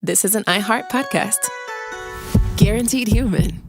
this is an iHeart podcast. Guaranteed human.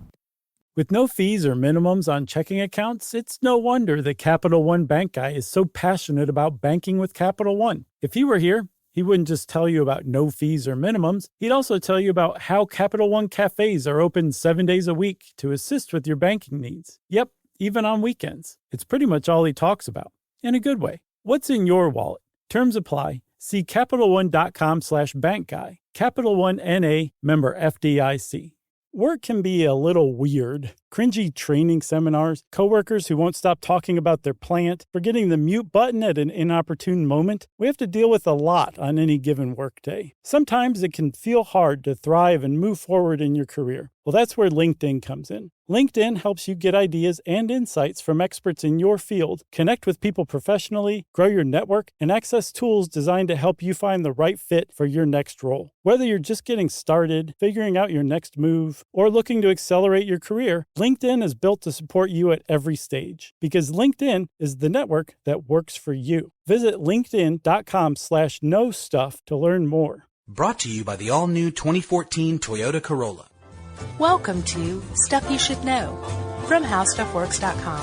With no fees or minimums on checking accounts, it's no wonder that Capital One Bank Guy is so passionate about banking with Capital One. If he were here, he wouldn't just tell you about no fees or minimums. He'd also tell you about how Capital One cafes are open 7 days a week to assist with your banking needs. Yep, even on weekends. It's pretty much all he talks about, in a good way. What's in your wallet? Terms apply. See CapitalOne.com/bankguy. Capital One N.A., member FDIC. Work can be a little weird. Cringy training seminars, coworkers who won't stop talking about their plant, forgetting the mute button at an inopportune moment. We have to deal with a lot on any given workday. Sometimes it can feel hard to thrive and move forward in your career. Well, that's where LinkedIn comes in. LinkedIn helps you get ideas and insights from experts in your field, connect with people professionally, grow your network, and access tools designed to help you find the right fit for your next role. Whether you're just getting started, figuring out your next move, or looking to accelerate your career, LinkedIn is built to support you at every stage, because LinkedIn is the network that works for you. Visit linkedin.com/knowstuff to learn more. Brought to you by the all-new 2014 Toyota Corolla. Welcome to Stuff You Should Know from HowStuffWorks.com.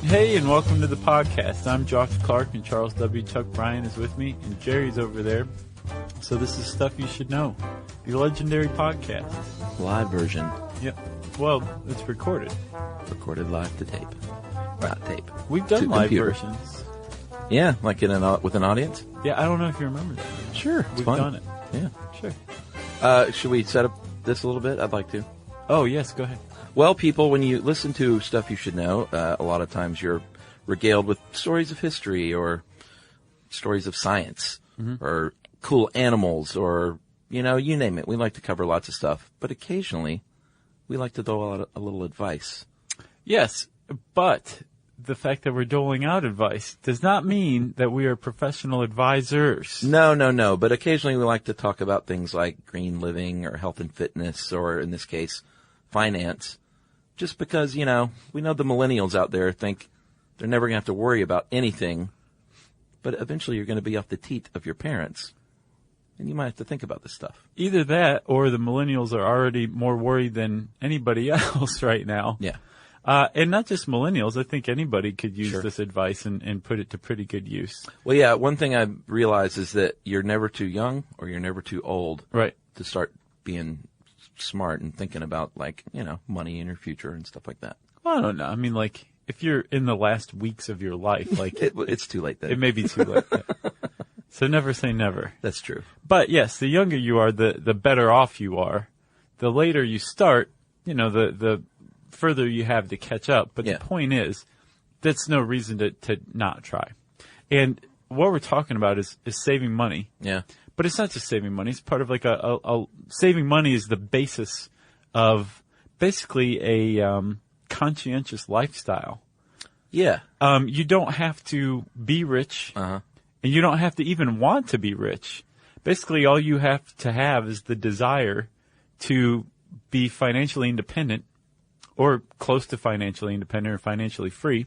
Hey, and welcome to the podcast. I'm Josh Clark, and Charles W. Chuck Bryan is with me, and Jerry's over there. So this is Stuff You Should Know, the legendary podcast. Live version. Yep. Well, it's recorded. Recorded live to tape. Not tape. We've done live computer. versions. Yeah, like with an audience? Yeah, I don't know if you remember that. Sure. We've fun. done it. Yeah. Sure. Should we set up this a little bit? I'd like to. Oh, yes, go ahead. Well, people, when you listen to Stuff You Should Know, a lot of times you're regaled with stories of history or stories of science or cool animals or, you name it. We like to cover lots of stuff. But occasionally, we like to throw out a little advice. Yes, but the fact that we're doling out advice does not mean that we are professional advisors. No. But occasionally we like to talk about things like green living or health and fitness or, in this case, finance. Just because, we know the millennials out there think they're never going to have to worry about anything. But eventually you're going to be off the teat of your parents. And you might have to think about this stuff. Either that or the millennials are already more worried than anybody else right now. Yeah. And not just millennials. I think anybody could use Sure. this advice and put it to pretty good use. Well, yeah, one thing I realized is that you're never too young or you're never too old Right. to start being smart and thinking about, money in your future and stuff like that. Well, I don't know. I mean, if you're in the last weeks of your life, It's too late then. it may be too late. So never say never. That's true. But yes, the younger you are, the better off you are. The later you start, the further you have to catch up. But Yeah. the point is, that's no reason to not try. And what we're talking about is saving money. Yeah. But it's not just saving money. It's part of a saving money is the basis of basically a conscientious lifestyle. Yeah. You don't have to be rich, and you don't have to even want to be rich. Basically, all you have to have is the desire to be financially independent or close to financially independent or financially free.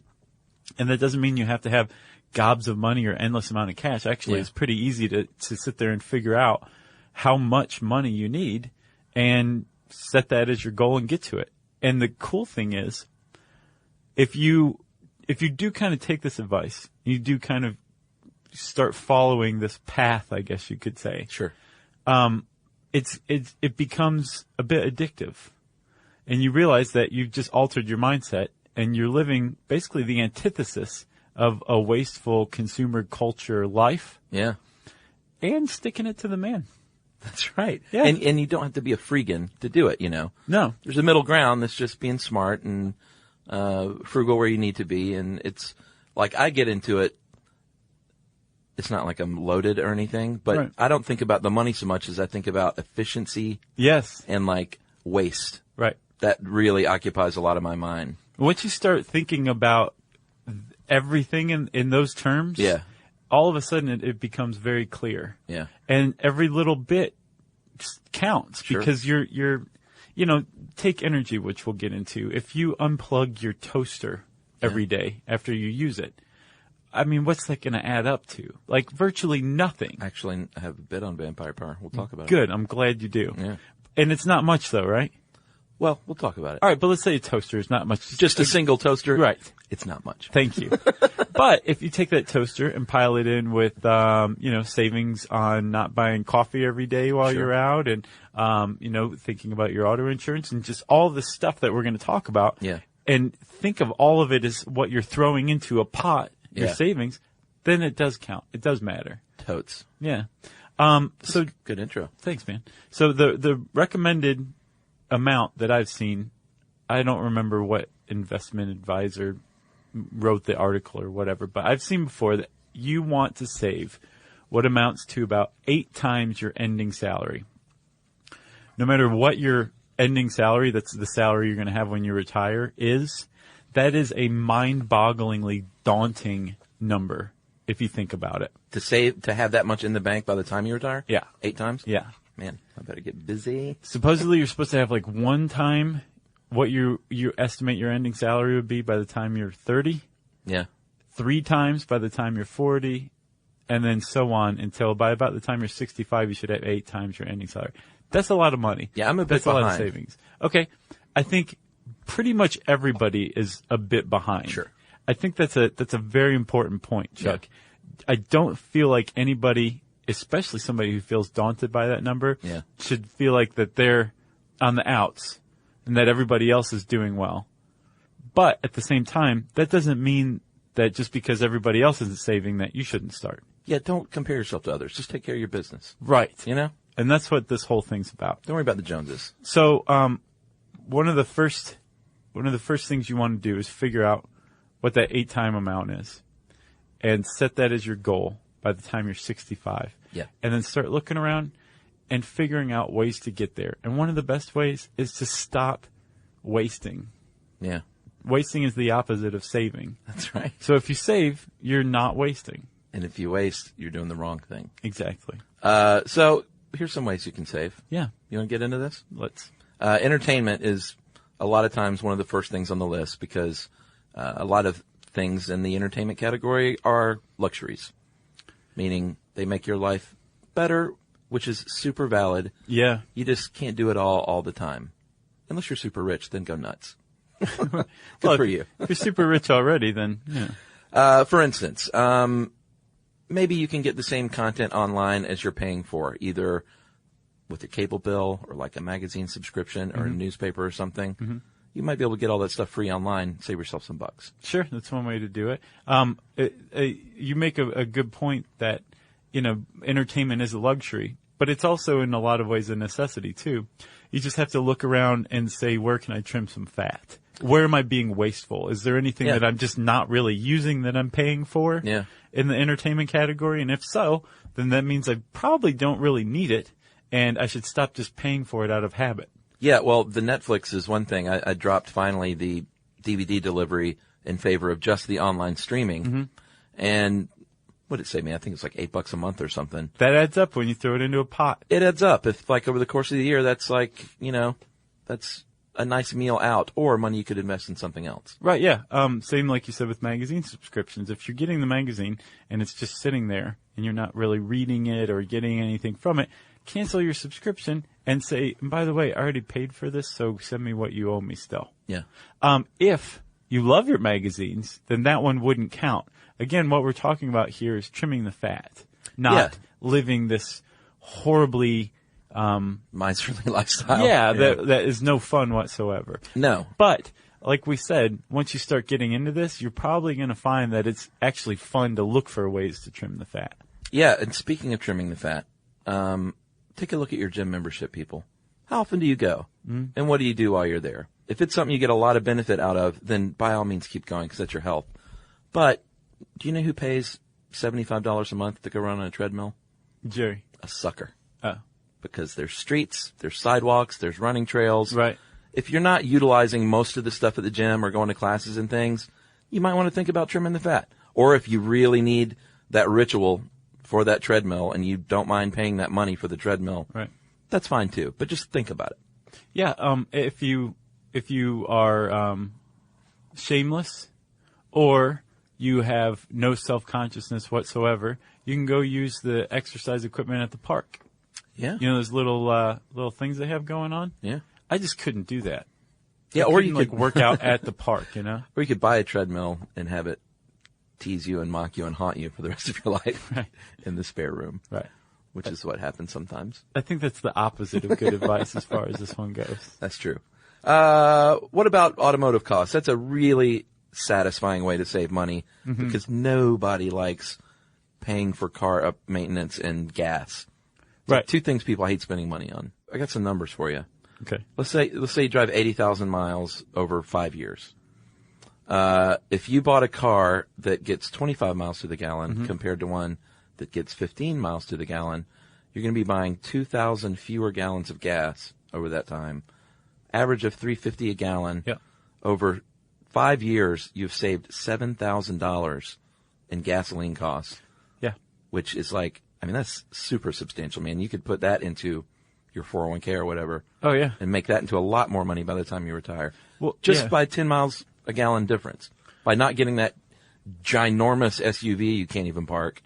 And that doesn't mean you have to have gobs of money or endless amount of cash. Actually, It's pretty easy to sit there and figure out how much money you need and set that as your goal and get to it. And the cool thing is, if you do kind of take this advice, you do kind of start following this path, I guess you could say. Sure. It becomes a bit addictive. And you realize that you've just altered your mindset and you're living basically the antithesis of a wasteful consumer culture life. Yeah. And sticking it to the man. That's right. Yeah. And you don't have to be a freegan to do it, No. There's a middle ground that's just being smart and frugal where you need to be. And it's like I get into it. It's not like I'm loaded or anything, but Right. I don't think about the money so much as I think about efficiency Yes. and waste. Right. That really occupies a lot of my mind. Once you start thinking about everything in those terms, Yeah. all of a sudden it becomes very clear. Yeah. And every little bit counts Sure. because you're take energy, which we'll get into. If you unplug your toaster every day after you use it, I mean, what's that going to add up to? Like virtually nothing. Actually, I have a bit on Vampire Power. We'll talk about it. Good. I'm glad you do. Yeah. And it's not much though, right? Well, we'll talk about it. All right, but let's say a toaster is not much. Just a single toaster? Right. It's not much. Thank you. But if you take that toaster and pile it in with, savings on not buying coffee every day while you're out and, thinking about your auto insurance and just all the stuff that we're going to talk about. Yeah. And think of all of it as what you're throwing into a pot, your savings, then it does count. It does matter. Totes. Yeah. So good intro. Thanks, man. So the recommended amount that I've seen, I don't remember what investment advisor wrote the article or whatever, but I've seen before that you want to save what amounts to about 8 times your ending salary. No matter what your ending salary, that's the salary you're going to have when you retire, that is a mind-bogglingly daunting number if you think about it. To have that much in the bank by the time you retire? Yeah. 8 times? Yeah. Man, I better get busy. Supposedly you're supposed to have like 1 time what you estimate your ending salary would be by the time you're 30. Yeah. 3 times by the time you're 40, and then so on until by about the time you're 65, you should have 8 times your ending salary. That's a lot of money. Yeah, I'm a bit That's behind. a lot of savings. Okay. I think pretty much everybody is a bit behind. Sure. I think that's a very important point, Chuck. Yeah. I don't feel like anybody, especially somebody who feels daunted by that number, should feel like that they're on the outs and that everybody else is doing well. But at the same time, that doesn't mean that just because everybody else isn't saving that you shouldn't start. Yeah, don't compare yourself to others. Just take care of your business. Right. You know? And that's what this whole thing's about. Don't worry about the Joneses. So, one of the first things you want to do is figure out what that 8 time amount is and set that as your goal by the time you're 65. Yeah. And then start looking around and figuring out ways to get there. And one of the best ways is to stop wasting. Yeah. Wasting is the opposite of saving. That's right. So if you save, you're not wasting. And if you waste, you're doing the wrong thing. Exactly. So here's some ways you can save. Yeah. You want to get into this? Let's. Entertainment is a lot of times one of the first things on the list because a lot of things in the entertainment category are luxuries, meaning they make your life better, which is super valid. Yeah. You just can't do it all the time. Unless you're super rich, then go nuts. Good for you. If you're super rich already, then, yeah. For instance, maybe you can get the same content online as you're paying for, either with your cable bill or like a magazine subscription or a newspaper or something. Mm-hmm. You might be able to get all that stuff free online, save yourself some bucks. Sure, that's one way to do it. You make a good point that, entertainment is a luxury, but it's also in a lot of ways a necessity too. You just have to look around and say, where can I trim some fat? Where am I being wasteful? Is there anything that I'm just not really using that I'm paying for in the entertainment category? And if so, then that means I probably don't really need it, and I should stop just paying for it out of habit. Yeah, well, the Netflix is one thing. I dropped finally the DVD delivery in favor of just the online streaming. Mm-hmm. And what did it say, man? I think it's like $8 a month or something. That adds up when you throw it into a pot. It adds up. If like over the course of the year, that's like, that's a nice meal out or money you could invest in something else. Right, yeah. Same like you said with magazine subscriptions. If you're getting the magazine and it's just sitting there and you're not really reading it or getting anything from it, cancel your subscription and say, by the way, I already paid for this, so send me what you owe me still. Yeah. If you love your magazines, then that one wouldn't count. Again, what we're talking about here is trimming the fat, not living this horribly miserly lifestyle. Yeah, that is no fun whatsoever. No. But like we said, once you start getting into this, you're probably going to find that it's actually fun to look for ways to trim the fat. Yeah, and speaking of trimming the fat, take a look at your gym membership, people. How often do you go? Mm. And what do you do while you're there? If it's something you get a lot of benefit out of, then by all means keep going because that's your health. But do you know who pays $75 a month to go run on a treadmill? Jerry. A sucker. Oh. Because there's streets, there's sidewalks, there's running trails. Right. If you're not utilizing most of the stuff at the gym or going to classes and things, you might want to think about trimming the fat. Or if you really need that ritual for that treadmill and you don't mind paying that money for the treadmill, right, that's fine too. But just think about it. Yeah. If you are shameless or you have no self-consciousness whatsoever, you can go use the exercise equipment at the park. Yeah. You know those little things they have going on? Yeah. I just couldn't do that. Yeah, I or couldn't, you like could work out at the park, you know? Or you could buy a treadmill and have it tease you and mock you and haunt you for the rest of your life Right. in the spare room. Right. Which is what happens sometimes. I think that's the opposite of good advice as far as this one goes. That's true. What about automotive costs? That's a really satisfying way to save money because nobody likes paying for car up maintenance and gas. Right. Two things people hate spending money on. I got some numbers for you. Okay. Let's say you drive 80,000 miles over 5 years. If you bought a car that gets 25 miles to the gallon compared to one that gets 15 miles to the gallon, you're going to be buying 2,000 fewer gallons of gas over that time. Average of $3.50 a gallon. Yep. Over 5 years, you've saved $7,000 in gasoline costs. Yeah. Which is like, I mean, that's super substantial, man. You could put that into your 401k or whatever. Oh, yeah. And make that into a lot more money by the time you retire. Well, just yeah. by 10 miles a gallon difference. By not getting that ginormous SUV you can't even park,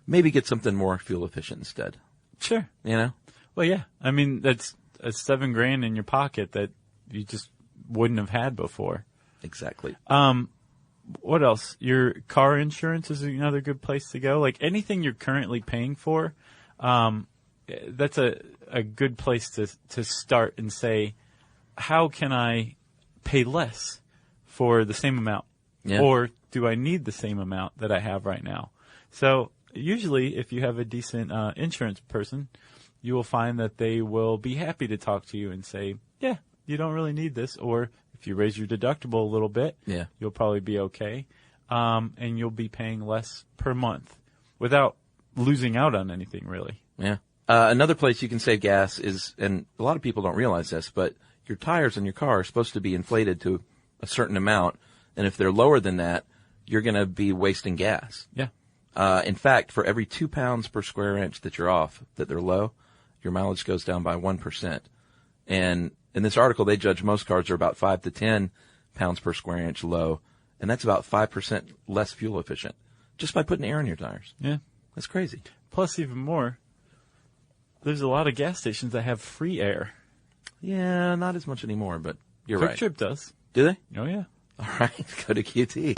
maybe get something more fuel efficient instead. Sure. You know? Well, yeah. I mean, that's $7,000 in your pocket that you just wouldn't have had before. Exactly. What else? Your car insurance is another good place to go. Like anything you're currently paying for, that's a good place to start and say, how can I pay less for the same amount? Yeah. Or do I need the same amount that I have right now? So usually if you have a decent insurance person, you will find that they will be happy to talk to you and say, yeah, you don't really need this. Or if you raise your deductible a little bit, Yeah. you'll probably be okay. And you'll be paying less per month without losing out on anything, really. Yeah. Another place you can save gas is, and a lot of people don't realize this, but your tires in your car are supposed to be inflated to a certain amount. And if they're lower than that, you're going to be wasting gas. Yeah. In fact, for every 2 pounds per square inch that you're off, that they're low, your mileage goes down by 1%. And in this article, they judge most cars are about 5 to 10 pounds per square inch low. And that's about 5% less fuel efficient just by putting air in your tires. Yeah. That's crazy. Plus, even more, there's a lot of gas stations that have free air. Yeah, not as much anymore, but you're Quick right. Trip does. Do they? Oh, yeah. All right, go to QT.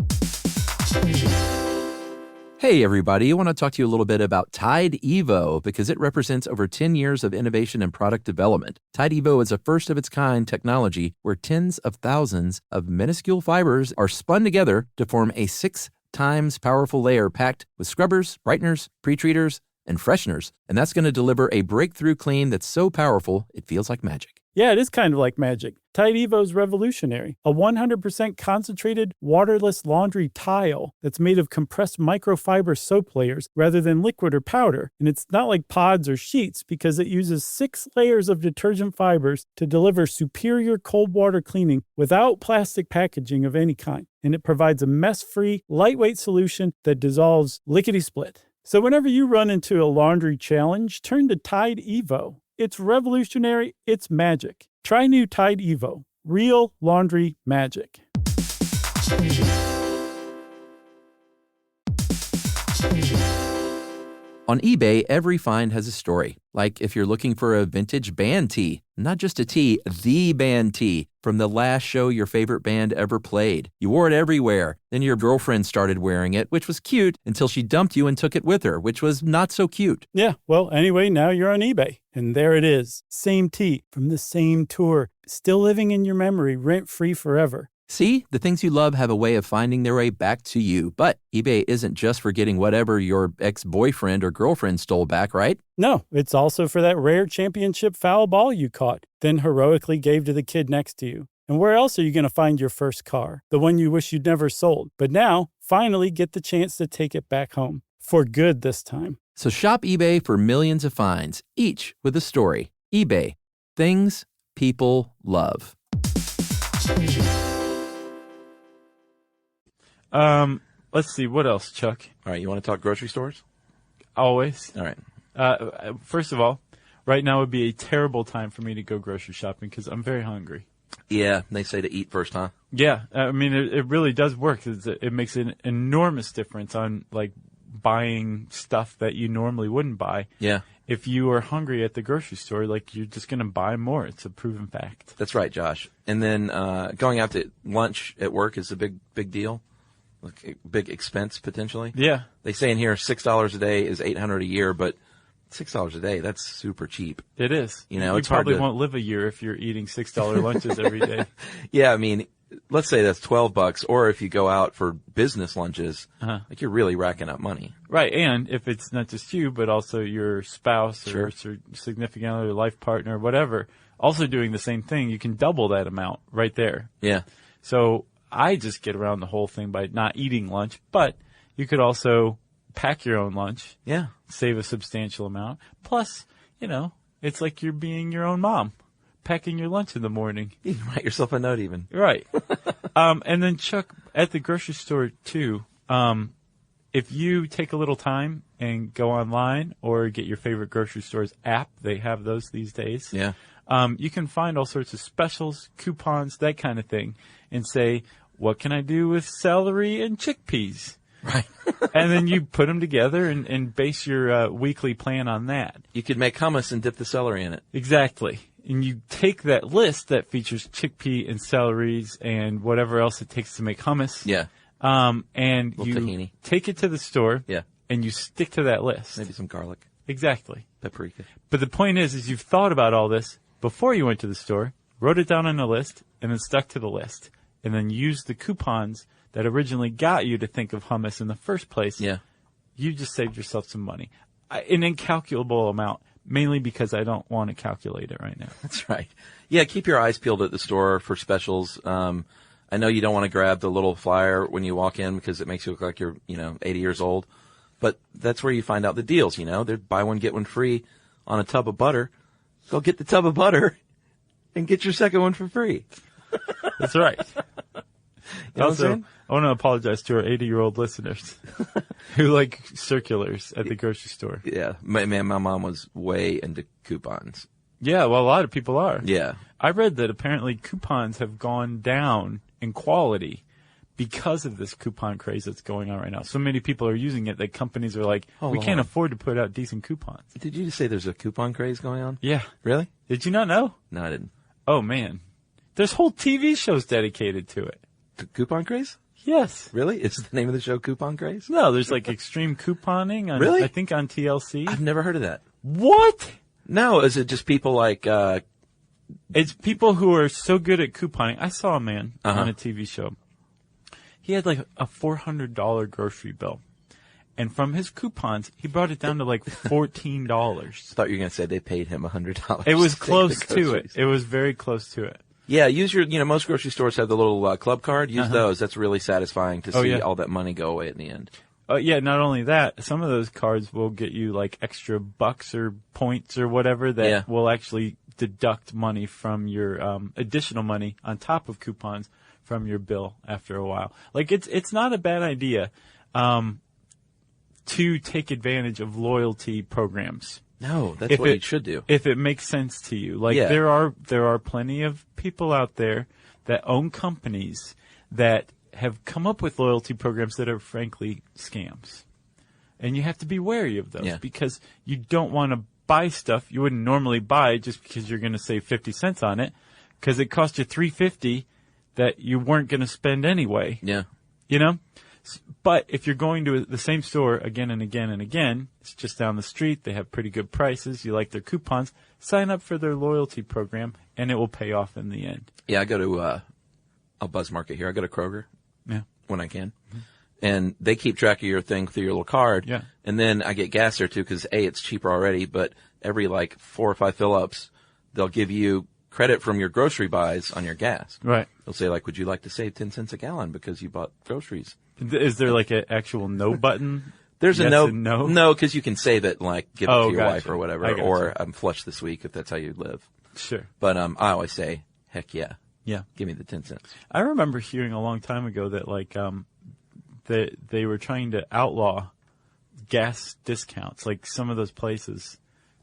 Hey, everybody. I want to talk to you a little bit about Tide Evo because it represents over 10 years of innovation and product development. Tide Evo is a first-of-its-kind technology where tens of thousands of minuscule fibers are spun together to form a 6 times powerful layer packed with scrubbers, brighteners, pre-treaters, and fresheners. And that's going to deliver a breakthrough clean that's so powerful it feels like magic. Yeah, it is kind of like magic. Tide Evo is revolutionary. A 100% concentrated, waterless laundry tile that's made of compressed microfiber soap layers rather than liquid or powder. And it's not like pods or sheets because it uses 6 layers of detergent fibers to deliver superior cold water cleaning without plastic packaging of any kind. And it provides a mess-free, lightweight solution that dissolves lickety-split. So whenever you run into a laundry challenge, turn to Tide Evo. It's revolutionary. It's magic. Try new Tide Evo. Real laundry magic. On eBay, every find has a story. Like if you're looking for a vintage band tee, not just a tee, the band tee from the last show your favorite band ever played. You wore it everywhere. Then your girlfriend started wearing it, which was cute, until she dumped you and took it with her, which was not so cute. Yeah, well, anyway, now you're on eBay. And there it is. Same tee from the same tour. Still living in your memory, rent-free forever. See, the things you love have a way of finding their way back to you. But eBay isn't just for getting whatever your ex-boyfriend or girlfriend stole back, right? No, it's also for that rare championship foul ball you caught, then heroically gave to the kid next to you. And where else are you going to find your first car? The one you wish you'd never sold. But now, finally get the chance to take it back home. For good this time. So shop eBay for millions of finds, each with a story. eBay. Things people love. Let's see. What else, Chuck? All right, you want to talk grocery stores? Always. All right. First of all, right now would be a terrible time for me to go grocery shopping because I'm very hungry. Yeah, they say to eat first, huh? Yeah, I mean, it really does work. It makes an enormous difference on like buying stuff that you normally wouldn't buy. Yeah. If you are hungry at the grocery store, like you're just going to buy more. It's a proven fact. That's right, Josh. And then going out to lunch at work is a big deal, like a big expense potentially. Yeah. They say in here $6 a day is $800 a year, but $6 a day, that's super cheap. It is. You know, you it's hard probably to- won't live a year if you're eating $6 lunches every day. Yeah, I mean, let's say that's $12, or if you go out for business lunches, like you're really racking up money. Right, and if it's not just you, but also your spouse or significant other, life partner, whatever, also doing the same thing, you can double that amount right there. Yeah. So I just get around the whole thing by not eating lunch, but you could also pack your own lunch, Yeah. save a substantial amount. Plus, you know, it's like you're being your own mom, packing your lunch in the morning. You can write yourself a note even. Right. And then Chuck, at the grocery store too, if you take a little time and go online or get your favorite grocery store's app, they have those these days. Yeah. You can find all sorts of specials, coupons, that kind of thing, and say, what can I do with celery and chickpeas? Right. And then you put them together and base your weekly plan on that. You could make hummus and dip the celery in it. Exactly. And you take that list that features chickpea and celeries and whatever else it takes to make hummus. Yeah. And Little you tahini. take it to the store. Yeah. And you stick to that list. Maybe some garlic, Exactly. paprika. But the point is you've thought about all this before you went to the store, wrote it down on a list, and then stuck to the list. And then used the coupons that originally got you to think of hummus in the first place. Yeah. You just saved yourself some money. An incalculable amount, mainly because I don't want to calculate it right now. That's right. Yeah, keep your eyes peeled at the store for specials. I know you don't want to grab the little flyer when you walk in because it makes you look like you're, 80 years old. But that's where you find out the deals, They're buy one, get one free on a tub of butter. Go get the tub of butter and get your second one for free. That's right. You know what I'm Also, saying? I want to apologize to our 80-year-old listeners who like circulars at the grocery store. Yeah. My mom was way into coupons. Yeah, well, a lot of people are. Yeah. I read that apparently coupons have gone down in quality because of this coupon craze that's going on right now. So many people are using it that companies are like, we can't afford to put out decent coupons. Did you just say there's a coupon craze going on? Yeah. Really? Did you not know? No, I didn't. Oh, man. There's whole TV shows dedicated to it. Coupon craze? Yes. Really? Is the name of the show Coupon Craze? No, there's like extreme couponing on, Really? I think on TLC. I've never heard of that. What? No, is it just people like, It's people who are so good at couponing. I saw a man Uh-huh. on a TV show. He had like a $400 grocery bill. And from his coupons, he brought it down to like $14. I thought you were going to say they paid him $100. It was to take close the to it. groceries. It was very close to it. Yeah, use your, most grocery stores have the little club card. Use those. That's really satisfying to see yeah. all that money go away in the end. Yeah, not only that, some of those cards will get you like extra bucks or points or whatever that Yeah. will actually deduct money from your additional money on top of coupons from your bill after a while. Like it's not a bad idea to take advantage of loyalty programs. No, that's what you should do. If it makes sense to you. Like Yeah. there are plenty of people out there that own companies that have come up with loyalty programs that are frankly scams. And you have to be wary of those Yeah. because you don't want to buy stuff you wouldn't normally buy just because you're going to save 50 cents on it because it cost you $3.50 that you weren't going to spend anyway. Yeah. You know? But if you're going to the same store again and again and again, it's just down the street, they have pretty good prices, you like their coupons, sign up for their loyalty program, and it will pay off in the end. Yeah, I go to a Buzz Market here. I go to Kroger Yeah. when I can. And they keep track of your thing through your little card. Yeah. And then I get gas there too because A, it's cheaper already, but every like 4 or 5 fill-ups, they'll give you credit from your grocery buys on your gas. Right. They'll say like, would you like to save 10 cents a gallon because you bought groceries? Is there like an actual no button? There's Yes a no. and no? No, because you can save it like give it Oh, to your gotcha. wife or whatever, I gotcha. or I'm flush this week if that's how you live. Sure. But I always say, heck yeah, Yeah. give me the 10 cents. I remember hearing a long time ago that like they were trying to outlaw gas discounts. Like some of those places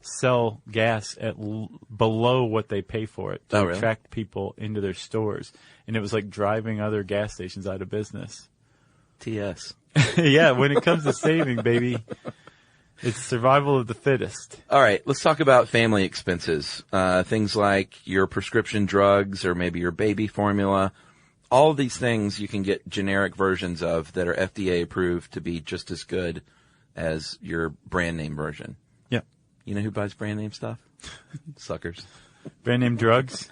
sell gas at below what they pay for it to really? attract people into their stores. And it was like driving other gas stations out of business. TS. Yeah, when it comes to saving, baby, it's survival of the fittest. All right, let's talk about family expenses. Things like your prescription drugs or maybe your baby formula. All of these things you can get generic versions of that are FDA approved to be just as good as your brand name version. Yeah. You know who buys brand name stuff? Suckers. Brand name drugs?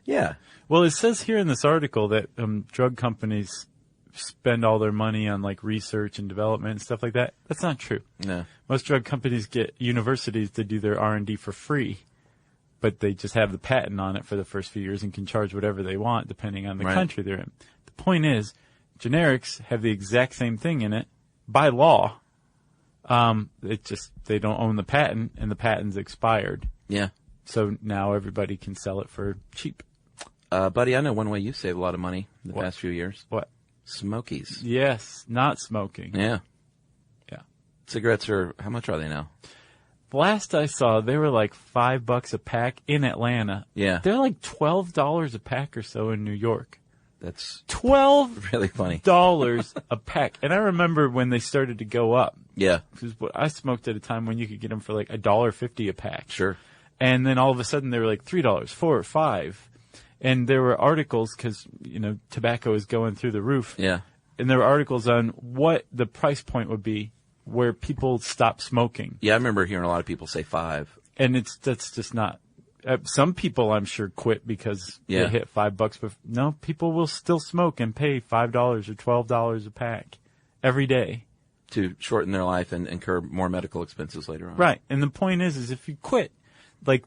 Yeah. Well, it says here in this article that drug companies spend all their money on like research and development and stuff like that. That's not true. No. Most drug companies get universities to do their R&D for free, but they just have the patent on it for the first few years and can charge whatever they want depending on the country they're in. The point is, generics have the exact same thing in it by law. They don't own the patent, and the patent's expired. Yeah. So now everybody can sell it for cheap. Buddy, I know one way you save a lot of money in the What? past few years. What? Smokies. Yes, not smoking. Yeah. Yeah. Cigarettes how much are they now? Last I saw, they were like $5 a pack in Atlanta. Yeah. They're like $12 a pack or so in New York. That's $12 really funny. a pack. And I remember when they started to go up. Yeah. Because I smoked at a time when you could get them for like $1.50 a pack. Sure. And then all of a sudden they were like $3, $4, or $5. And there were articles because, tobacco is going through the roof. Yeah. And there were articles on what the price point would be where people stop smoking. Yeah, I remember hearing a lot of people say 5. And that's just not. Some people, I'm sure, quit because they hit $5. But no, people will still smoke and pay $5 or $12 a pack every day. To shorten their life and incur more medical expenses later on. Right. And the point is if you quit, like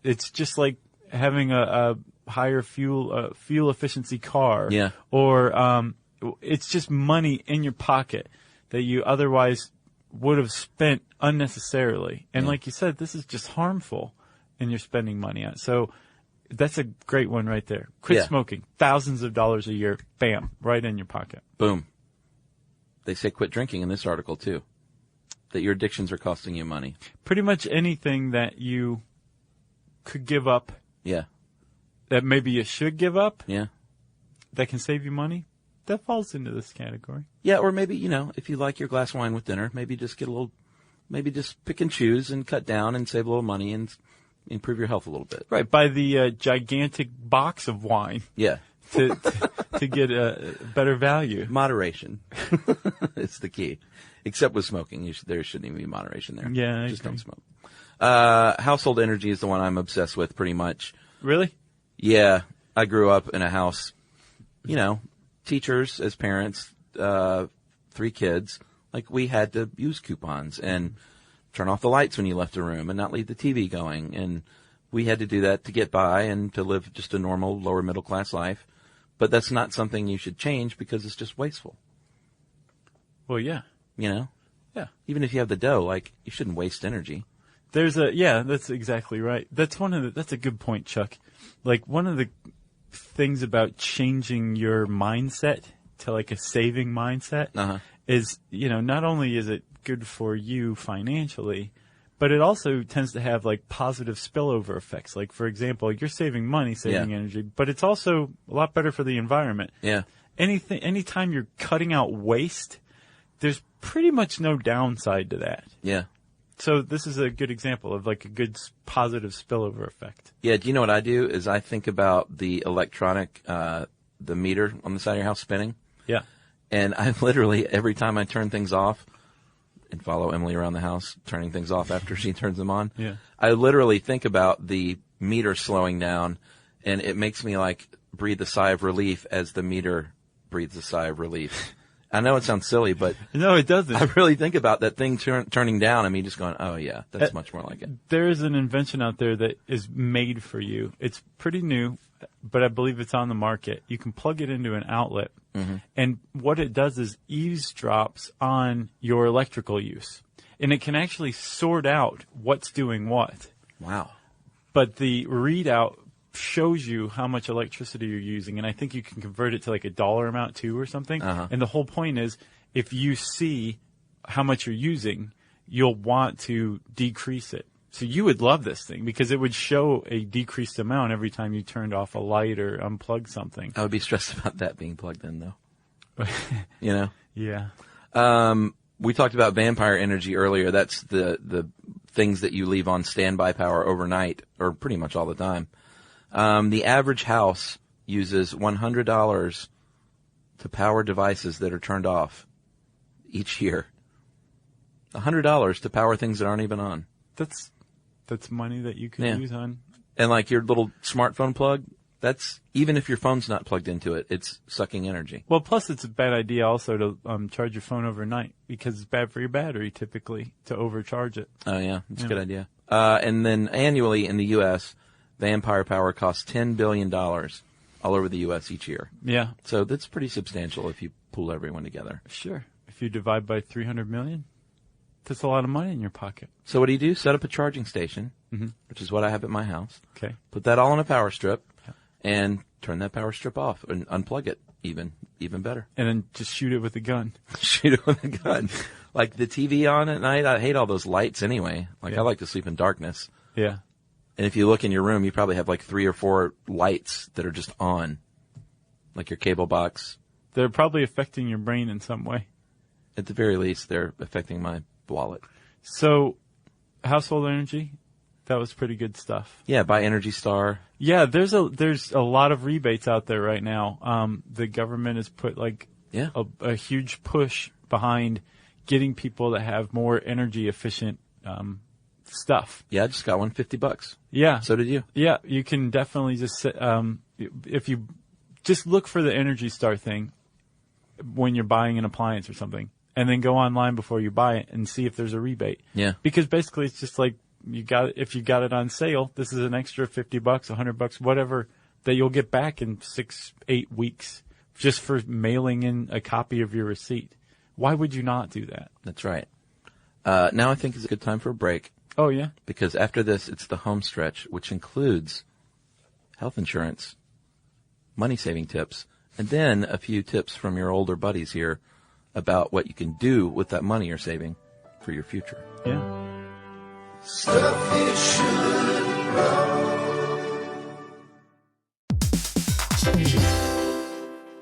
it's just like having a higher fuel efficiency car. Yeah. Or it's just money in your pocket that you otherwise would have spent unnecessarily. And like you said, this is just harmful, and you're spending money on it. So that's a great one right there. Quit smoking. Thousands of dollars a year. Bam. Right in your pocket. Boom. They say quit drinking in this article, too. That your addictions are costing you money. Pretty much anything that you could give up, Yeah. that maybe you should give up, Yeah. that can save you money, that falls into this category. Yeah, or maybe, if you like your glass of wine with dinner, maybe just maybe just pick and choose and cut down and save a little money and improve your health a little bit. Right. Buy the gigantic box of wine Yeah. to get a better value. Moderation is the key. Except with smoking. There shouldn't even be moderation there. Yeah, I Just agree. don't smoke. Household energy is the one I'm obsessed with pretty much. Really? Yeah. I grew up in a house, teachers as parents, 3 kids, like we had to use coupons and turn off the lights when you left the room and not leave the TV going. And we had to do that to get by and to live just a normal lower middle class life. But that's not something you should change because it's just wasteful. Well, yeah. Yeah. Even if you have the dough, you shouldn't waste energy. That's exactly right. That's a good point, Chuck. Like one of the things about changing your mindset to like a saving mindset is, not only is it good for you financially, but it also tends to have like positive spillover effects. Like, for example, you're saving money, saving energy, but it's also a lot better for the environment. Yeah. Anytime you're cutting out waste, there's pretty much no downside to that. Yeah. So this is a good example of like a good positive spillover effect. Yeah. Do you know what I do is I think about the electronic, the meter on the side of your house spinning. Yeah. And I literally, every time I turn things off and follow Emily around the house, turning things off after she turns them on, I literally think about the meter slowing down, and it makes me breathe a sigh of relief as the meter breathes a sigh of relief. I know it sounds silly, but no, it doesn't. I really think about that thing turning down and me just going, oh yeah, that's much more like it. There is an invention out there that is made for you. It's pretty new, but I believe it's on the market. You can plug it into an outlet, and what it does is eavesdrops on your electrical use, and it can actually sort out what's doing what. Wow. But the readout shows you how much electricity you're using, and I think you can convert it to like a dollar amount too or something. And the whole point is, if you see how much you're using, you'll want to decrease it. So you would love this thing because it would show a decreased amount every time you turned off a light or unplugged something. I would be stressed about that being plugged in, though. You know? Yeah. We talked about vampire energy earlier. That's the things that you leave on standby power overnight, or pretty much all the time. The average house uses $100 to power devices that are turned off each year. $100 to power things that aren't even on. That's money that you could use on. And like your little smartphone plug, that's, even if your phone's not plugged into it, it's sucking energy. Well, plus it's a bad idea also to charge your phone overnight because it's bad for your battery typically to overcharge it. Oh yeah, that's a good idea. And then annually in the U.S., vampire power costs $10 billion all over the U.S. each year. Yeah. So that's pretty substantial if you pool everyone together. Sure. If you divide by 300 million, that's a lot of money in your pocket. So what do you do? Set up a charging station, which is what I have at my house. Okay. Put that all on a power strip and turn that power strip off and unplug it even better. And then just shoot it with a gun. Shoot it with a gun. Like the TV on at night, I hate all those lights anyway. Like I like to sleep in darkness. Yeah. And if you look in your room, you probably have like 3 or 4 lights that are just on. Like your cable box. They're probably affecting your brain in some way. At the very least, they're affecting my wallet. So, household energy, that was pretty good stuff. Yeah, buy Energy Star. Yeah, there's a lot of rebates out there right now. The government has put like a huge push behind getting people to have more energy efficient stuff. Yeah, I just got one, $50. Yeah. So did you. Yeah, you can definitely just if you just look for the Energy Star thing when you're buying an appliance or something, and then go online before you buy it and see if there's a rebate. Yeah. Because basically it's just like if you got it on sale, this is an extra $50, $100, whatever that you'll get back in 6-8 weeks just for mailing in a copy of your receipt. Why would you not do that? That's right. Now I think it's a good time for a break. Oh, yeah? Because after this, it's the home stretch, which includes health insurance, money-saving tips, and then a few tips from your older buddies here about what you can do with that money you're saving for your future. Yeah. Stuff you should know.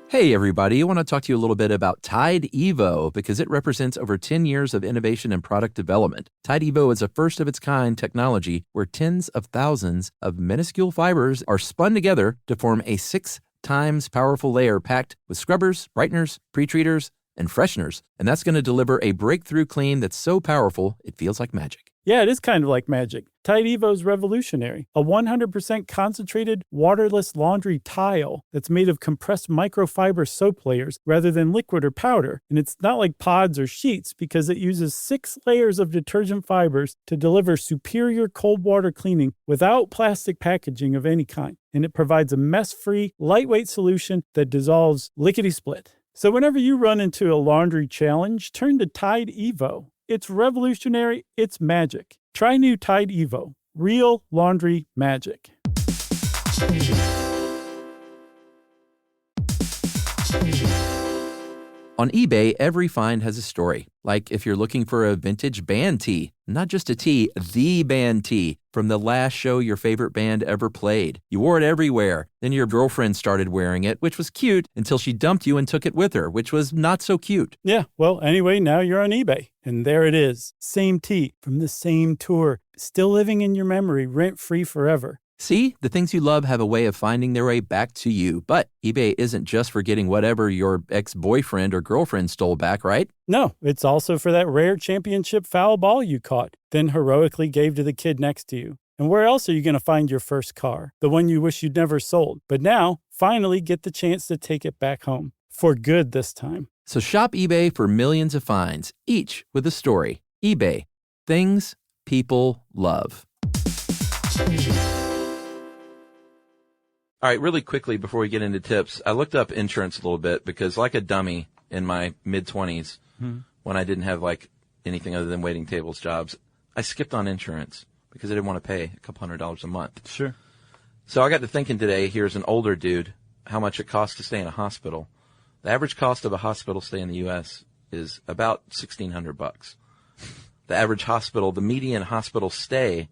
Hey, everybody. I want to talk to you a little bit about Tide Evo because it represents over 10 years of innovation and product development. Tide Evo is a first-of-its-kind technology where tens of thousands of minuscule fibers are spun together to form a 6 times powerful layer packed with scrubbers, brighteners, pre-treaters, and fresheners. And that's going to deliver a breakthrough clean that's so powerful, it feels like magic. Yeah, it is kind of like magic. Tide Evo is revolutionary. A 100% concentrated, waterless laundry tile that's made of compressed microfiber soap layers rather than liquid or powder. And it's not like pods or sheets because it uses 6 layers of detergent fibers to deliver superior cold water cleaning without plastic packaging of any kind. And it provides a mess-free, lightweight solution that dissolves lickety-split. So whenever you run into a laundry challenge, turn to Tide Evo. It's revolutionary. It's magic. Try new Tide Evo. Real laundry magic. On eBay, every find has a story. Like if you're looking for a vintage band tee, not just a tee, the band tee from the last show your favorite band ever played. You wore it everywhere. Then your girlfriend started wearing it, which was cute until she dumped you and took it with her, which was not so cute. Yeah, well, anyway, now you're on eBay. And there it is. Same tee from the same tour. Still living in your memory, rent-free forever. See, the things you love have a way of finding their way back to you. But eBay isn't just for getting whatever your ex-boyfriend or girlfriend stole back, right? No, it's also for that rare championship foul ball you caught, then heroically gave to the kid next to you. And where else are you going to find your first car? The one you wish you'd never sold. But now, finally get the chance to take it back home. For good this time. So shop eBay for millions of finds, each with a story. eBay. Things people love. All right, really quickly before we get into tips, I looked up insurance a little bit because like a dummy in my mid-20s, when I didn't have like anything other than waiting tables jobs, I skipped on insurance because I didn't want to pay a couple $100s a month. Sure. So I got to thinking today, here's an older dude, how much it costs to stay in a hospital. The average cost of a hospital stay in the U.S. is about $1,600. The average hospital, the median hospital stay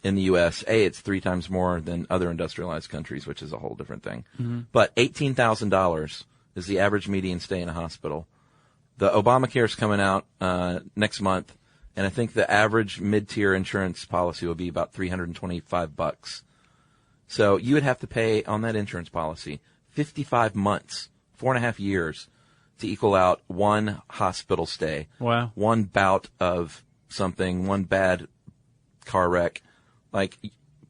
in the U.S. It's 3 times more than other industrialized countries, which is a whole different thing. But $18,000 is the average median stay in a hospital. The Obamacare is coming out next month, and I think the average mid-tier insurance policy will be about $325. So you would have to pay on that insurance policy 55 months, 4.5 years, to equal out one hospital stay. Wow. One bout of something, one bad car wreck. Like,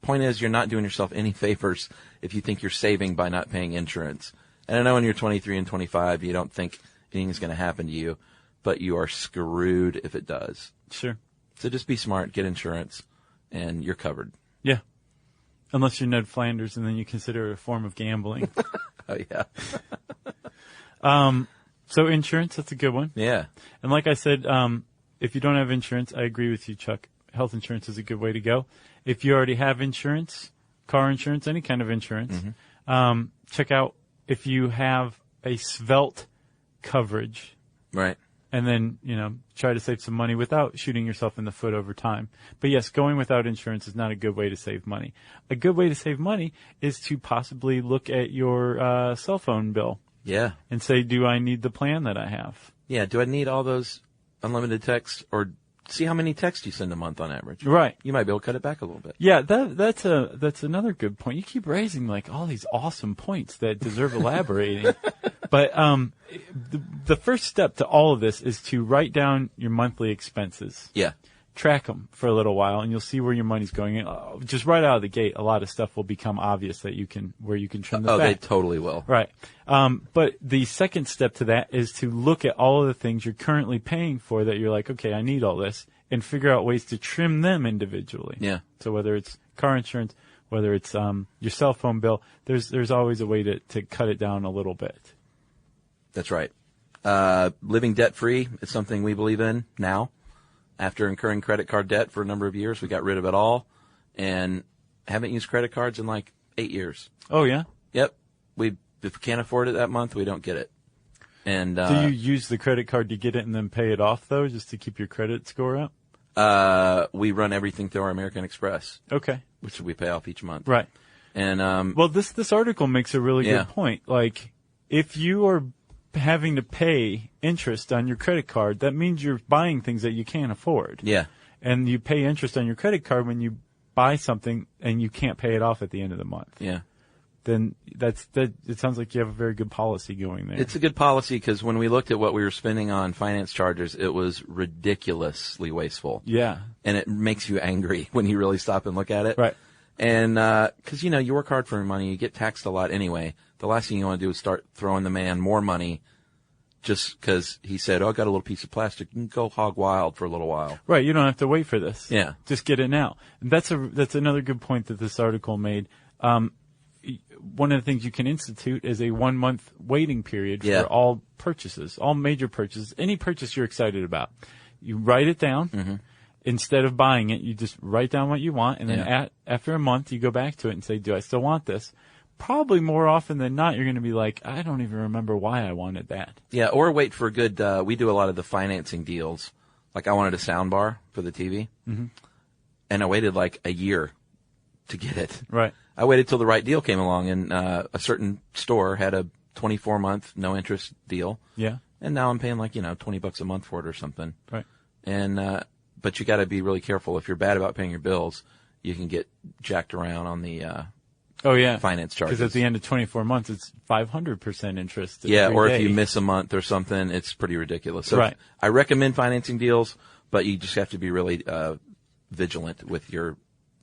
point is, you're not doing yourself any favors if you think you're saving by not paying insurance. And I know when you're 23 and 25, you don't think anything's going to happen to you, but you are screwed if it does. Sure. So just be smart, get insurance, and you're covered. Yeah. Unless you're Ned Flanders, and then you consider it a form of gambling. Oh, yeah. So insurance, that's a good one. Yeah. And like I said, if you don't have insurance, I agree with you, Chuck. Health insurance is a good way to go. If you already have insurance, car insurance, any kind of insurance, check out if you have a svelte coverage. Right. And then, try to save some money without shooting yourself in the foot over time. But yes, going without insurance is not a good way to save money. A good way to save money is to possibly look at your cell phone bill. Yeah. And say, do I need the plan that I have? Yeah. Do I need all those unlimited texts, or see how many texts you send a month on average? Right. You might be able to cut it back a little bit. Yeah, that's another good point. You keep raising like all these awesome points that deserve elaborating. But the first step to all of this is to write down your monthly expenses. Yeah. Track them for a little while, and you'll see where your money's going. Just right out of the gate, a lot of stuff will become obvious that you can trim the fat. They totally will. Right. But the second step to that is to look at all of the things you're currently paying for that you're like, okay, I need all this, and figure out ways to trim them individually. Yeah. So whether it's car insurance, whether it's your cell phone bill, there's always a way to cut it down a little bit. That's right. Living debt-free is something we believe in now. After incurring credit card debt for a number of years, we got rid of it all and haven't used credit cards in like 8 years. Oh, yeah? Yep. If we can't afford it that month, we don't get it. And do you use the credit card to get it and then pay it off, though, just to keep your credit score up? We run everything through our American Express. Okay. Which we pay off each month. Right. And well, this article makes a really good point. Like, if you are having to pay interest on your credit card, that means you're buying things that you can't afford. Yeah. And you pay interest on your credit card when you buy something and you can't pay it off at the end of the month. Yeah. Then it sounds like you have a very good policy going there. It's a good policy because when we looked at what we were spending on finance charges, it was ridiculously wasteful. Yeah. And it makes you angry when you really stop and look at it. Right. And because, you work hard for your money, you get taxed a lot anyway. The last thing you want to do is start throwing the man more money just because he said, I got a little piece of plastic. You can go hog wild for a little while. Right. You don't have to wait for this. Yeah. Just get it now. And that's another good point that this article made. One of the things you can institute is a 1 month waiting period for all purchases, all major purchases, any purchase you're excited about. You write it down. Mm-hmm. Instead of buying it, you just write down what you want, and then after a month, you go back to it and say, do I still want this? Probably more often than not, you're going to be like, I don't even remember why I wanted that. Yeah, or wait for a good, we do a lot of the financing deals. Like I wanted a sound bar for the TV, and I waited like a year to get it. Right. I waited till the right deal came along, and a certain store had a 24-month no-interest deal. Yeah. And now I'm paying like, $20 a month for it or something. Right. And, but you got to be really careful. If you're bad about paying your bills, you can get jacked around on the finance charges. Because at the end of 24 months, it's 500% interest. Yeah, or day. if you miss a month or something, it's pretty ridiculous. So right. I recommend financing deals, but you just have to be really vigilant with your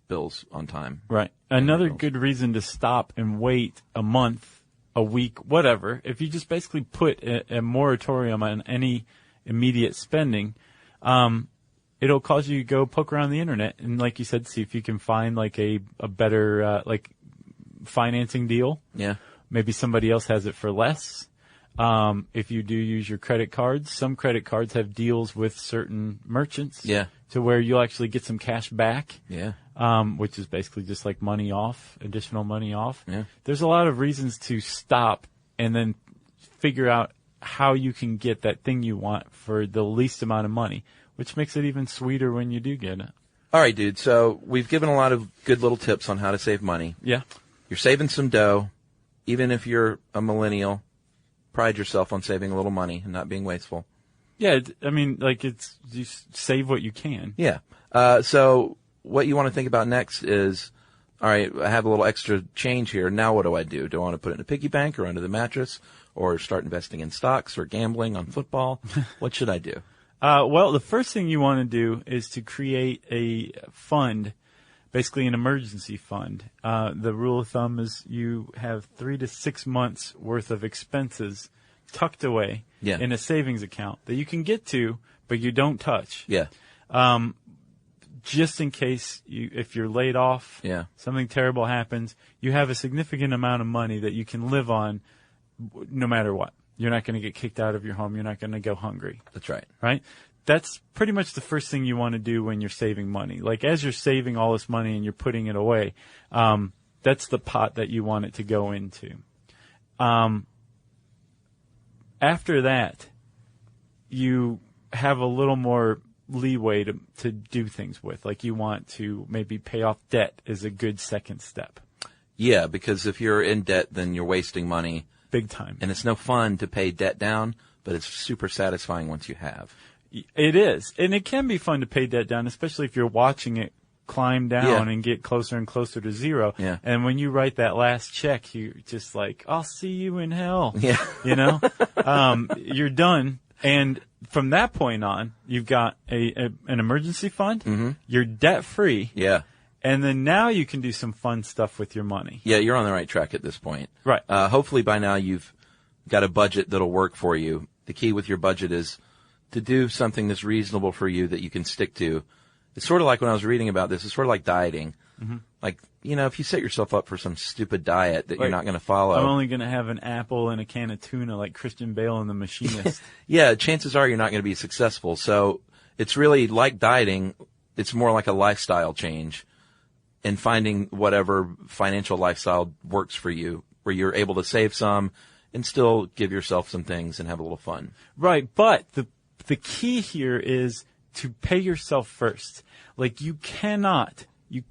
bills on time. Right. Another good reason to stop and wait a month, a week, whatever, if you just basically put a moratorium on any immediate spending, it'll cause you to go poke around the internet and, like you said, see if you can find like a better financing deal. Yeah. Maybe somebody else has it for less. If you do use your credit cards, some credit cards have deals with certain merchants. Yeah. To where you'll actually get some cash back. Yeah. Which is basically just like money off, additional money off. Yeah. There's a lot of reasons to stop and then figure out how you can get that thing you want for the least amount of money, which makes it even sweeter when you do get it. All right, dude. So we've given a lot of good little tips on how to save money. Yeah. You're saving some dough. Even if you're a millennial, pride yourself on saving a little money and not being wasteful. Yeah. I mean, like you save what you can. Yeah. So what you want to think about next is, all right, I have a little extra change here. Now what do I do? Do I want to put it in a piggy bank or under the mattress or start investing in stocks or gambling on football? What should I do? Well, the first thing you want to do is to create a fund, basically an emergency fund. The rule of thumb is you have 3 to 6 months worth of expenses tucked away in a savings account that you can get to, but you don't touch. Yeah. Just in case if you're laid off, something terrible happens, you have a significant amount of money that you can live on no matter what. You're not going to get kicked out of your home. You're not going to go hungry. That's right. Right? That's pretty much the first thing you want to do when you're saving money. Like as you're saving all this money and you're putting it away, that's the pot that you want it to go into. After that, you have a little more leeway to do things with. Like you want to maybe pay off debt is a good second step. Yeah, because if you're in debt, then you're wasting money. Big time. And it's no fun to pay debt down, but it's super satisfying once you have. It is. And it can be fun to pay debt down, especially if you're watching it climb down and get closer and closer to zero. Yeah. And when you write that last check, you're just like, I'll see you in hell. Yeah. You know? You're done. And from that point on, you've got an emergency fund. Mm-hmm. You're debt free. Yeah. And then now you can do some fun stuff with your money. Yeah, you're on the right track at this point. Right. Hopefully by now you've got a budget that'll work for you. The key with your budget is to do something that's reasonable for you that you can stick to. It's sort of like when I was reading about this, it's sort of like dieting. Mm-hmm. Like, you know, if you set yourself up for some stupid diet that you're not going to follow. I'm only going to have an apple and a can of tuna like Christian Bale in The Machinist. Yeah, chances are you're not going to be successful. So it's really like dieting. It's more like a lifestyle change. And finding whatever financial lifestyle works for you, where you're able to save some and still give yourself some things and have a little fun. Right, but the key here is to pay yourself first. Like you cannot,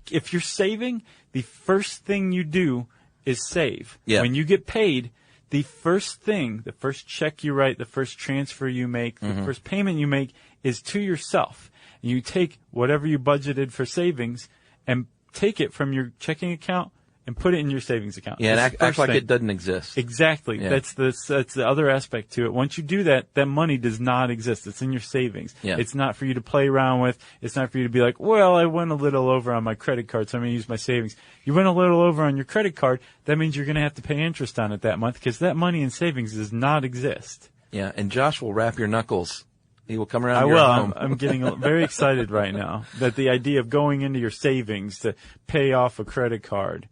if you're saving, the first thing you do is save. Yeah. When you get paid, the first thing, the first check you write, the first transfer you make, the first payment you make is to yourself. And you take whatever you budgeted for savings and take it from your checking account and put it in your savings account. Yeah, and act like it doesn't exist. Exactly. Yeah. That's the other aspect to it. Once you do that, that money does not exist. It's in your savings. Yeah. It's not for you to play around with. It's not for you to be like, well, I went a little over on my credit card, so I'm going to use my savings. You went a little over on your credit card, that means you're going to have to pay interest on it that month because that money in savings does not exist. Yeah, and Josh will wrap your knuckles. He will come around I your will. home. I'm getting very excited right now that the idea of going into your savings to pay off a credit card,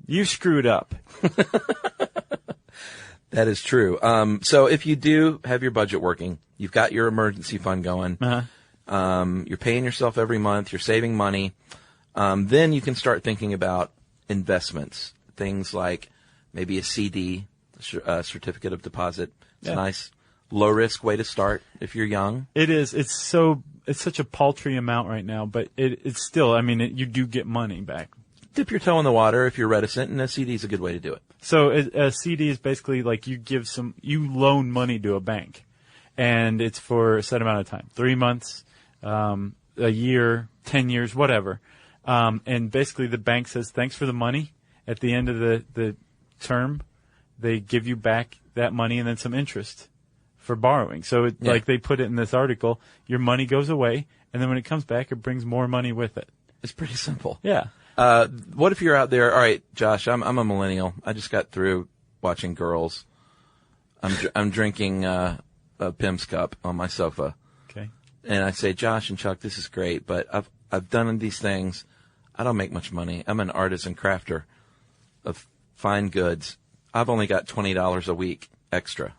you screwed up. That is true. So if you do have your budget working, you've got your emergency fund going, you're paying yourself every month, you're saving money, then you can start thinking about investments, things like maybe a CD, a certificate of deposit. It's a nice low risk way to start if you're young. It is. It's such a paltry amount right now, but it's still, I mean, you do get money back. Dip your toe in the water if you're reticent, and a CD is a good way to do it. So a CD is basically like you loan money to a bank, and it's for a set amount of time, 3 months, a year, 10 years, whatever. And basically the bank says, thanks for the money. At the end of the term, they give you back that money and then some interest for borrowing. So like they put it in this article, your money goes away, and then when it comes back, it brings more money with it. It's pretty simple. Yeah. What if you're out there? All right, Josh, I'm a millennial. I just got through watching Girls. I'm drinking a Pim's Cup on my sofa. Okay. And I say, Josh and Chuck, this is great, but I've done these things. I don't make much money. I'm an artisan crafter of fine goods. I've only got $20 a week extra.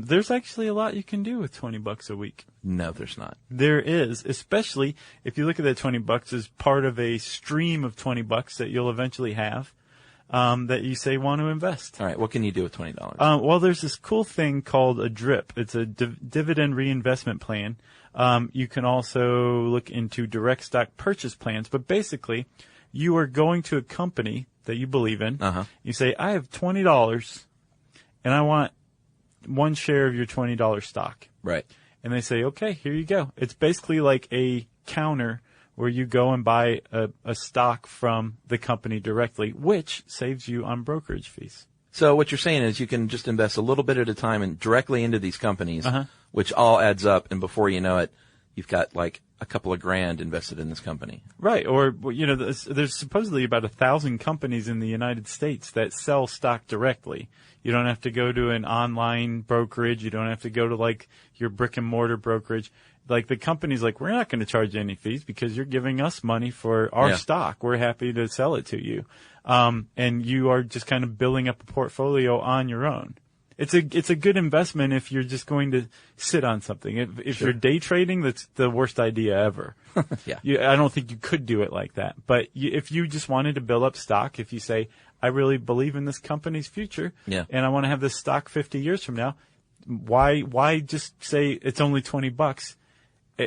There's actually a lot you can do with $20 a week. No, there's not. There is, especially if you look at that $20 as part of a stream of $20 that you'll eventually have. that you say want to invest. All right. What can you do with $20? Well, there's this cool thing called a DRIP. It's a dividend reinvestment plan. You can also look into direct stock purchase plans, but basically you are going to a company that you believe in. You say, I have $20 and I want one share of your $20 stock. Right. And they say, okay, here you go. It's basically like a counter where you go and buy a stock from the company directly, which saves you on brokerage fees. So what you're saying is you can just invest a little bit at a time and directly into these companies, which all adds up, and before you know it, you've got like a couple of grand invested in this company. Right. Or, you know, there's supposedly about 1,000 companies in the United States that sell stock directly. You don't have to go to an online brokerage. You don't have to go to like your brick and mortar brokerage. Like the company's like, we're not going to charge any fees because you're giving us money for our stock. We're happy to sell it to you. And you are just kind of building up a portfolio on your own. It's a good investment if you're just going to sit on something. If you're day trading, that's the worst idea ever. I don't think you could do it like that. But if you just wanted to build up stock, if you say, I really believe in this company's future and I want to have this stock 50 years from now, why just say it's only $20?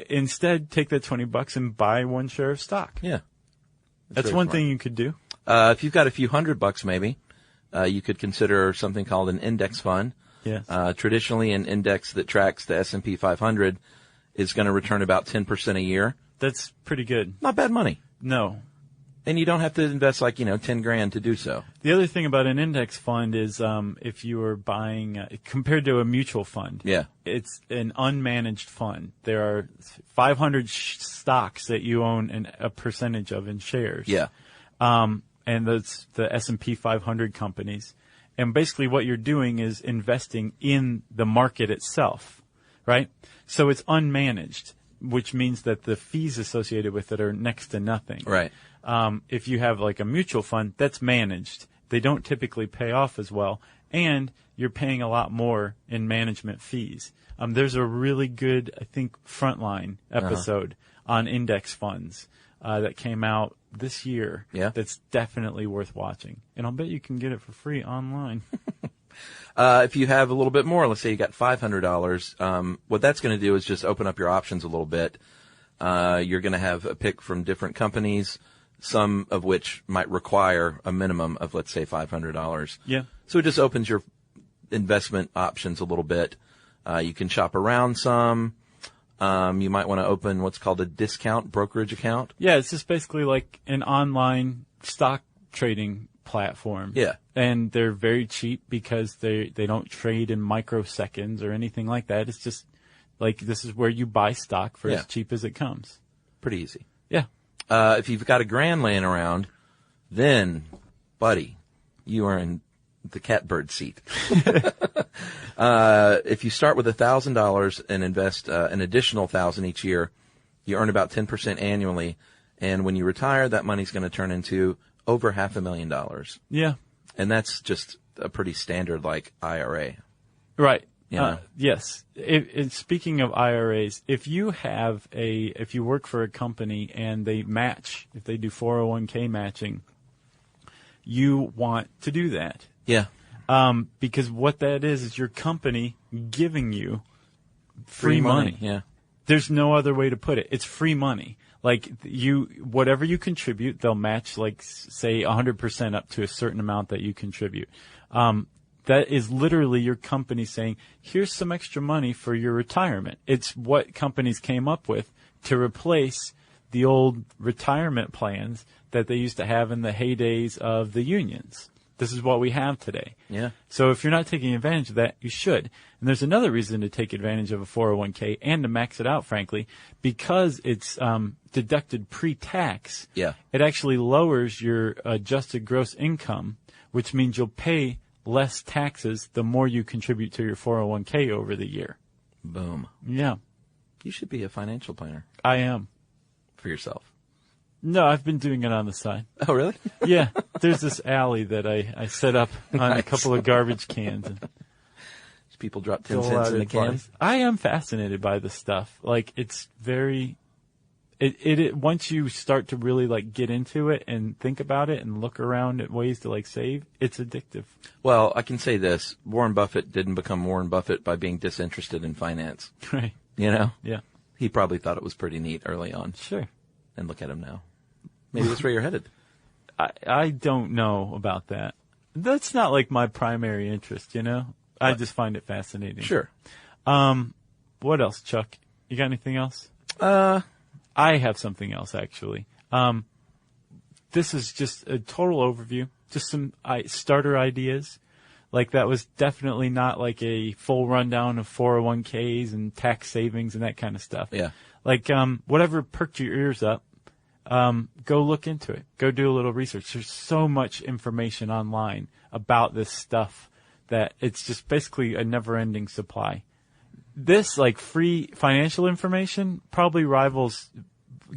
Instead, take that $20 and buy one share of stock. Yeah. That's one thing you could do. If you've got a few $100 maybe, you could consider something called an index fund. Yes. Traditionally, an index that tracks the S&P 500 is going to return about 10% a year. That's pretty good. Not bad money. No. And you don't have to invest like, 10 grand to do so. The other thing about an index fund is if you are buying, compared to a mutual fund, it's an unmanaged fund. There are 500 stocks that you own a percentage of in shares. Yeah. And that's the S&P 500 companies. And basically what you're doing is investing in the market itself, right? So it's unmanaged, which means that the fees associated with it are next to nothing. Right. If you have like a mutual fund, that's managed. They don't typically pay off as well, and you're paying a lot more in management fees. There's a really good, I think, Frontline episode on index funds that came out this year. Yeah. That's definitely worth watching. And I'll bet you can get it for free online. If you have a little bit more, let's say you got $500, what that's going to do is just open up your options a little bit. You're going to have a pick from different companies, some of which might require a minimum of, let's say, $500. Yeah. So it just opens your investment options a little bit. You can shop around some. You might want to open what's called a discount brokerage account. Yeah, it's just basically like an online stock trading platform. Yeah. And they're very cheap because they don't trade in microseconds or anything like that. It's just like this is where you buy stock for as cheap as it comes. Pretty easy. Yeah. If you've got a grand laying around, then, buddy, you are in the catbird seat. If you start with $1,000 and invest an additional $1,000 each year, you earn about 10% annually. And when you retire, that money's going to turn into over $500,000. Yeah. And that's just a pretty standard like IRA. Right. You know? Yes. Speaking of IRAs, if you work for a company and they match, if they do 401k matching, you want to do that. Yeah. Because what that is your company giving you free money. Yeah. There's no other way to put it. It's free money. Like whatever you contribute, they'll match like say 100% up to a certain amount that you contribute. That is literally your company saying, here's some extra money for your retirement. It's what companies came up with to replace the old retirement plans that they used to have in the heydays of the unions. This is what we have today. Yeah. So if you're not taking advantage of that, you should. And there's another reason to take advantage of a 401k and to max it out, frankly, because it's deducted pre-tax. Yeah. It actually lowers your adjusted gross income, which means you'll pay less taxes the more you contribute to your 401k over the year. Boom. Yeah. You should be a financial planner I am. for yourself. No, I've been doing it on the side. Oh, really? Yeah. There's this alley that I set up on a couple of garbage cans. And people drop 10 cents in the can. I am fascinated by this stuff. Like, it's very It once you start to really like get into it and think about it and look around at ways to like save, it's addictive. Well, I can say this. Warren Buffett didn't become Warren Buffett by being disinterested in finance. Right. You know? Yeah. He probably thought it was pretty neat early on. Sure. And look at him now. Maybe that's where you're headed. I don't know about that. That's not like my primary interest, you know? I just find it fascinating. Sure. What else, Chuck? You got anything else? I have something else, actually. This is just a total overview, just some starter ideas. Like, that was definitely not like a full rundown of 401ks and tax savings and that kind of stuff. Yeah. Like, whatever perked your ears up, go look into it. Go do a little research. There's so much information online about this stuff that it's just basically a never-ending supply. This, like, free financial information probably rivals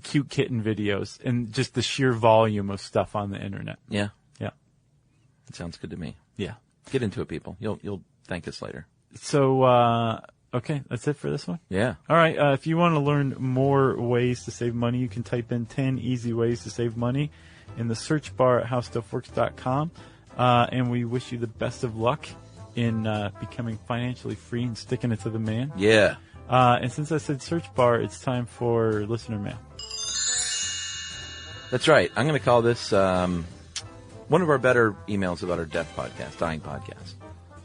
cute kitten videos and just the sheer volume of stuff on the internet. Yeah. Yeah. It sounds good to me. Yeah. Get into it, people. You'll thank us later. So, okay, that's it for this one? Yeah. All right, if you want to learn more ways to save money, you can type in 10 easy ways to save money in the search bar at howstuffworks.com. And we wish you the best of luck in becoming financially free and sticking it to the man. Yeah. And since I said search bar, it's time for listener mail. That's right. I'm going to call this one of our better emails about our death podcast, dying podcast.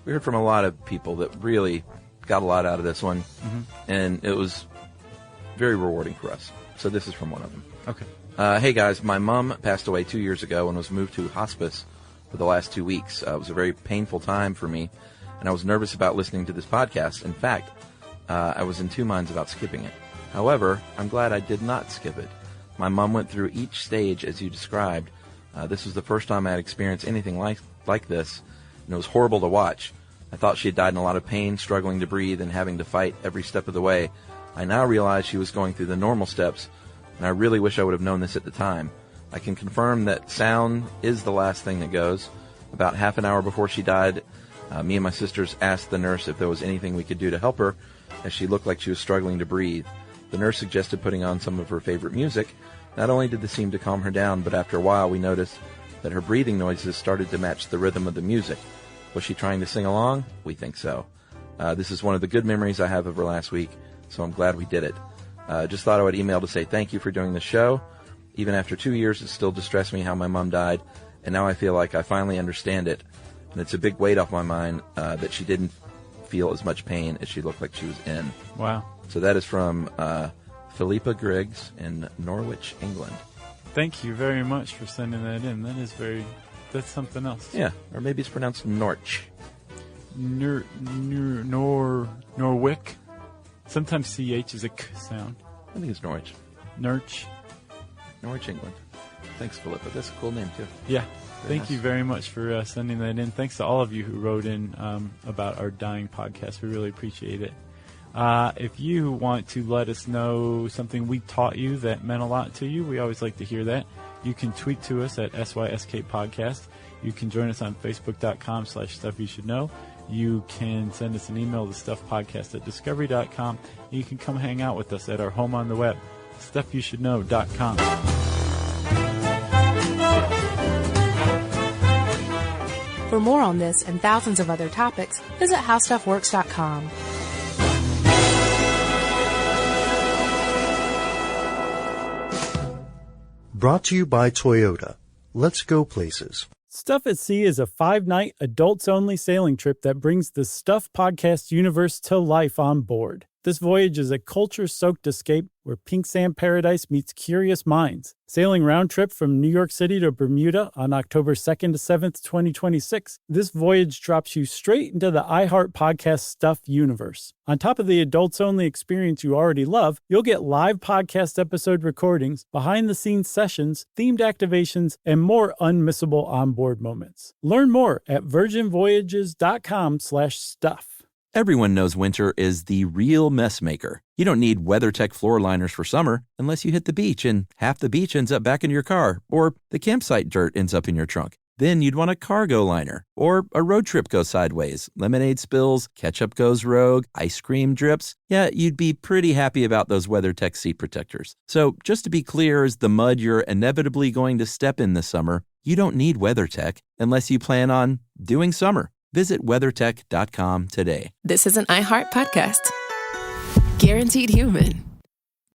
We heard from a lot of people that really got a lot out of this one, and it was very rewarding for us. So this is from one of them. Okay. Hey, guys. My mom passed away 2 years ago and was moved to hospice for the last 2 weeks. It was a very painful time for me, and I was nervous about listening to this podcast. In fact, I was in two minds about skipping it. However, I'm glad I did not skip it. My mom went through each stage as you described. This was the first time I had experienced anything like this, and it was horrible to watch. I thought she had died in a lot of pain, struggling to breathe, and having to fight every step of the way. I now realize she was going through the normal steps, and I really wish I would have known this at the time. I can confirm that sound is the last thing that goes. About half an hour before she died, me and my sisters asked the nurse if there was anything we could do to help her, as she looked like she was struggling to breathe. The nurse suggested putting on some of her favorite music. Not only did this seem to calm her down, but after a while we noticed that her breathing noises started to match the rhythm of the music. Was she trying to sing along? We think so. This is one of the good memories I have of her last week, so I'm glad we did it. Just thought I would email to say thank you for doing the show. Even after 2 years, it still distressed me how my mom died, and now I feel like I finally understand it. And it's a big weight off my mind that she didn't feel as much pain as she looked like she was in. Wow. So that is from Philippa Griggs in Norwich, England. Thank you very much for sending that in. That's something else. Yeah, or maybe it's pronounced Norch. Norwick. Sometimes CH is a K sound. I think it's Norwich. Norwich, England. Thanks, Philippa. That's a cool name, too. Yeah. Thank nice. you very much for sending that in. Thanks to all of you who wrote in about our dying podcast. We really appreciate it. If you want to let us know something we taught you that meant a lot to you, we always like to hear that. You can tweet to us at SYSK Podcast. You can join us on Facebook.com/StuffYouShouldKnow. You can send us an email to StuffPodcast@Discovery.com. You can come hang out with us at our home on the web, StuffYouShouldKnow.com. For more on this and thousands of other topics, visit HowStuffWorks.com. Brought to you by Toyota. Let's go places. Stuff at Sea is a 5-night, adults-only sailing trip that brings the Stuff Podcast universe to life on board. This voyage is a culture-soaked escape where pink sand paradise meets curious minds. Sailing round trip from New York City to Bermuda on October 2nd to 7th, 2026, this voyage drops you straight into the iHeart Podcast Stuff universe. On top of the adults-only experience you already love, you'll get live podcast episode recordings, behind-the-scenes sessions, themed activations, and more unmissable onboard moments. Learn more at virginvoyages.com/stuff. Everyone knows winter is the real mess maker. You don't need WeatherTech floor liners for summer unless you hit the beach and half the beach ends up back in your car, or the campsite dirt ends up in your trunk. Then you'd want a cargo liner or a road trip go sideways. Lemonade spills, ketchup goes rogue, ice cream drips. Yeah, you'd be pretty happy about those WeatherTech seat protectors. So just to be clear, as the mud you're inevitably going to step in this summer, you don't need WeatherTech unless you plan on doing summer. Visit WeatherTech.com today. This is an iHeart podcast. Guaranteed Human.